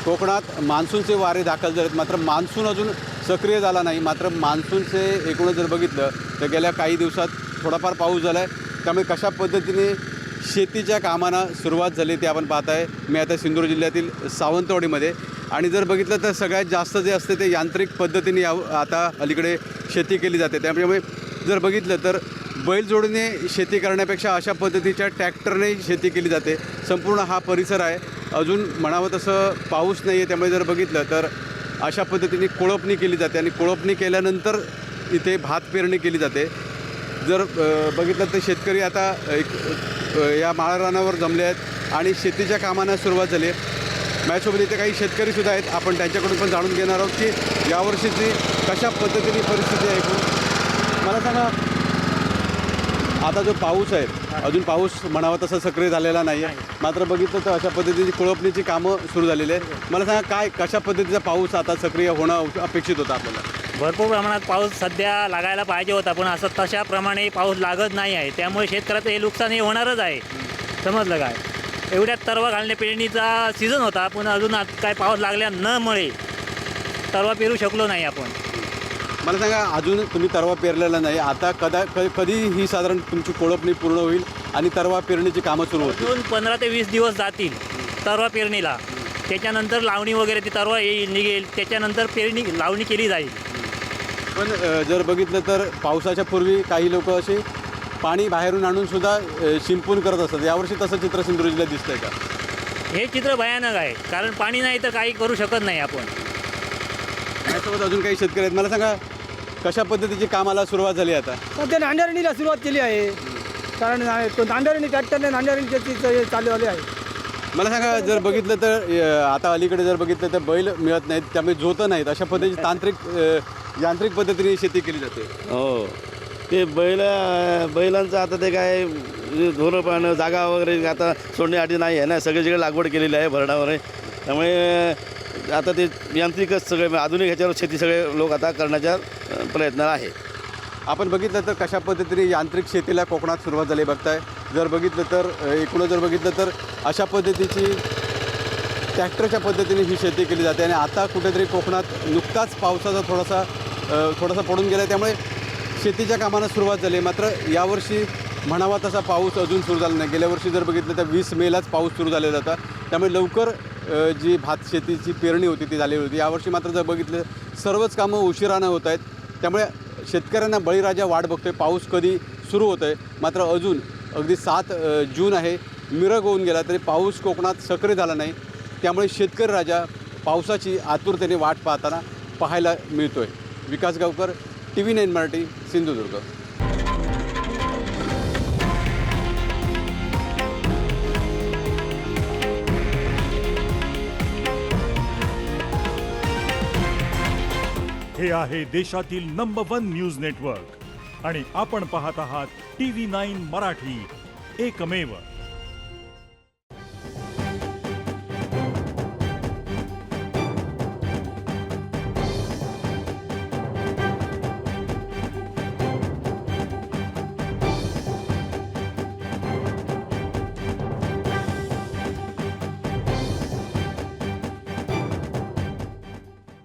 कोकणात मान्सूनचे वारे दाखल झालेत, मात्र मान्सून अजून सक्रिय झाला नाही. मात्र मान्सूनचे एकूणच जर बघितलं तर गेल्या काही दिवसात थोडाफार पाऊस झाला आहे. त्यामुळे कशा पद्धतीने शेतीच्या कामांना सुरुवात झाली ते आपण पाहत आहे. मी आता सिंधुदुर्ग जिल्ह्यातील सावंतवाडीमध्ये, आणि जर बघितलं तर सगळ्यात जास्त जे असते ते यांत्रिक पद्धतीने आता अलीकडे शेती केली जाते. त्यामुळे जर बघितलं तर बैलजोडीने शेती करण्यापेक्षा अशा पद्धतीच्या ट्रॅक्टरने शेती केली जाते. संपूर्ण हा परिसर आहे, अजून म्हणावं तसं पाऊस नाही आहे. त्यामुळे जर बघितलं तर अशा पद्धतीने कोळपणी केली जाते आणि कोळपणी केल्यानंतर इथे भात पेरणी केली जाते. जर बघितलं तर शेतकरी आता या माळरानावर जमले आहेत आणि शेतीच्या कामांना सुरुवात झाली आहे. माझ्यासोबत इथे काही शेतकरीसुद्धा आहेत, आपण त्यांच्याकडून पण जाणून घेणार आहोत की यावर्षीची कशा पद्धतीने परिस्थिती आहे. एकूण मला सांगा, आता जो पाऊस आहे अजून पाऊस म्हणावा तसा सक्रिय झालेला नाही आहे, मात्र बघितलं तर अशा पद्धतीची कोळपणीची कामं सुरू झालेली आहेत. मला सांगा, कशा पद्धतीचा पाऊस आता सक्रिय होणं अपेक्षित होतं आपल्याला? भरपूर प्रमाणात पाऊस सध्या लागायला पाहिजे होता, पण असं तशाप्रमाणे पाऊस लागत नाही आहे. त्यामुळे शेतकऱ्याचं हे नुकसान हे होणारच आहे. समजलं काय? एवढ्यात तरवा घालणे पेरणीचा सीझन होता, पण अजून काय पाऊस लागल्या न मुळे तरवा पेरू शकलो नाही आपण. मला सांगा, अजून तुम्ही तरवा पेरलेला नाही, आता कधी ही साधारण तुमची कोळपणी पूर्ण होईल आणि तरवा पेरणीची कामं सुरू होतील? अजून 15 ते 20 दिवस जातील तरवा पेरणीला. त्याच्यानंतर लावणी वगैरे ती तरवा निघेल, त्याच्यानंतर लावणी केली जाईल. पण जर बघितलं तर पावसाच्या पूर्वी काही लोक असे पाणी बाहेरून आणून सुद्धा शिंपून करत असतात. यावर्षी तसं चित्र सिंधुदुर्ग जिल्ह्यात दिसतंय का? हे चित्र भयानक आहे, कारण पाणी नाही तर काही करू शकत नाही आपण. त्यासोबत अजून काही शेतकरी आहेत. मला सांगा, कशा पद्धतीची कामाला सुरुवात झाली आता? सध्या नांगरणीला सुरुवात केली आहे, कारण नांगरणी ट्रॅक्टरने नांगरणी शेती चालू आली आहे. मला सांगा, जर बघितलं तर आता अलीकडे जर बघितलं तर बैल मिळत नाहीत, त्यामुळे जोतं नाहीत, अशा पद्धतीची यांत्रिक पद्धतीने शेती केली जाते. हो, ते बैलांचं आता ते काय धोरणं जागा वगैरे आता सोडण्यासाठी नाही आहे ना, सगळीकडे लागवड केलेली आहे भरडावर आहे. त्यामुळे आता ते यांत्रिकच सगळे आधुनिक ह्याच्यावर शेती सगळे लोक आता करण्याच्या प्रयत्न आहे. आपण बघितलं तर कशा पद्धतीने यांत्रिक शेतीला कोकणात सुरुवात झाली बघताय. जर बघितलं तर एकूणच जर बघितलं तर अशा पद्धतीची ट्रॅक्टरच्या पद्धतीने ही शेती केली जाते. आणि आता कुठेतरी कोकणात नुकताच पावसाचा थोडासा पडून गेला, त्यामुळे शेतीच्या कामांना सुरुवात झाली. मात्र यावर्षी म्हणावा तसा पाऊस अजून सुरू झाला नाही. गेल्या वर्षी जर बघितलं तर 20 मेलाच पाऊस सुरू झालेला होता, त्यामुळे लवकर जी भात शेतीची पेरणी होती ती झालेली होती. यावर्षी मात्र जर बघितलं सर्वच कामं उशिरानं होत आहेत, त्यामुळे शेतकऱ्यांना बळीराजा वाट बघतोय पाऊस कधी सुरू होतं आहे. मात्र अजून अगदी 7 जून आहे, मिरग होऊन गेला तरी पाऊस कोकणात सक्रिय झाला नाही. त्यामुळे शेतकरी राजा पावसाची आतुरतेने वाट पाहताना पाहायला मिळतोय. विकास गावकर, TV9 मराठी, सिंधुदुर्ग. हे आहे देशातील नंबर 1 न्यूज नेटवर्क आणि आपण पाहत आहात TV9 मराठी, एकमेव.